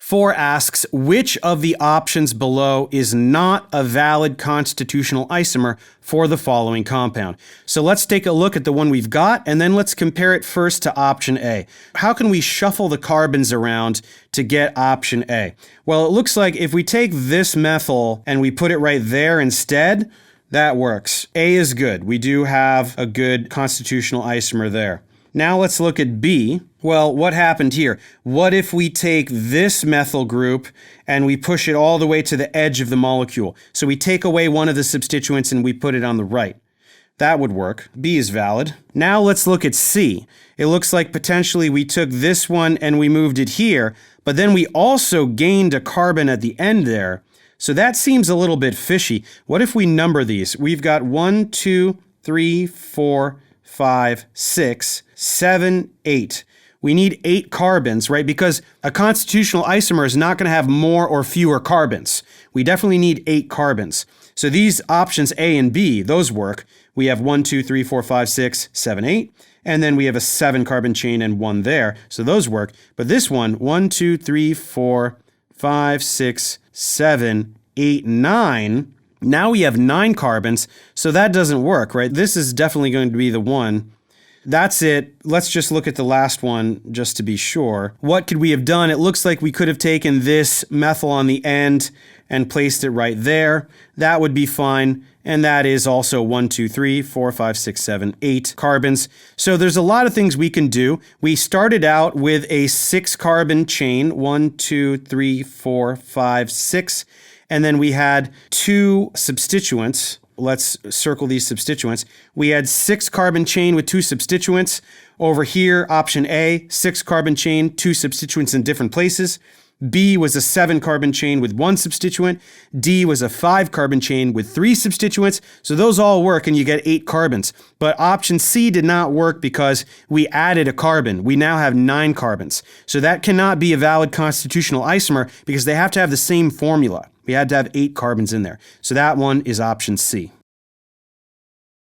4 asks, which of the options below is not a valid constitutional isomer for the following compound? So let's take a look at the one we've got, and then let's compare it first to option A. How can we shuffle the carbons around to get option A? Well, it looks like if we take this methyl and we put it right there instead, that works. A is good. We do have a good constitutional isomer there. Now let's look at B. Well, what happened here? What if we take this methyl group and we push it all the way to the edge of the molecule? So we take away one of the substituents and we put it on the right. That would work. B is valid. Now let's look at C. It looks like potentially we took this one and we moved it here, but then we also gained a carbon at the end there. So that seems a little bit fishy. What if we number these? We've got 1, 2, 3, 4, 5, 6, 7, 8. We need 8 carbons, right? Because a constitutional isomer is not going to have more or fewer carbons. We definitely need 8 carbons. So these options A and B, those work. We have 1, 2, 3, 4, 5, 6, 7, 8. And then we have a 7 carbon chain and 1 there. So those work. But this one, 1, 2, 3, 4, 5, 6, 7, 8, 9. Now we have 9 carbons, so that doesn't work, right? This is definitely going to be the one. That's it. Let's just look at the last one just to be sure. What could we have done? It looks like we could have taken this methyl on the end and placed it right there. That would be fine. And that is also 1, 2, 3, 4, 5, 6, 7, 8 carbons. So there's a lot of things we can do. We started out with a 6 carbon chain, 1, 2, 3, 4, 5, 6. And then we had 2 substituents. Let's circle these substituents. We had 6 carbon chain with 2 substituents. Over here, option A, 6 carbon chain, 2 substituents in different places. B was a 7 carbon chain with 1 substituent. D was a 5 carbon chain with 3 substituents. So those all work and you get 8 carbons. But option C did not work because we added a carbon. We now have 9 carbons. So that cannot be a valid constitutional isomer because they have to have the same formula. We had to have 8 carbons in there. So that one is option C.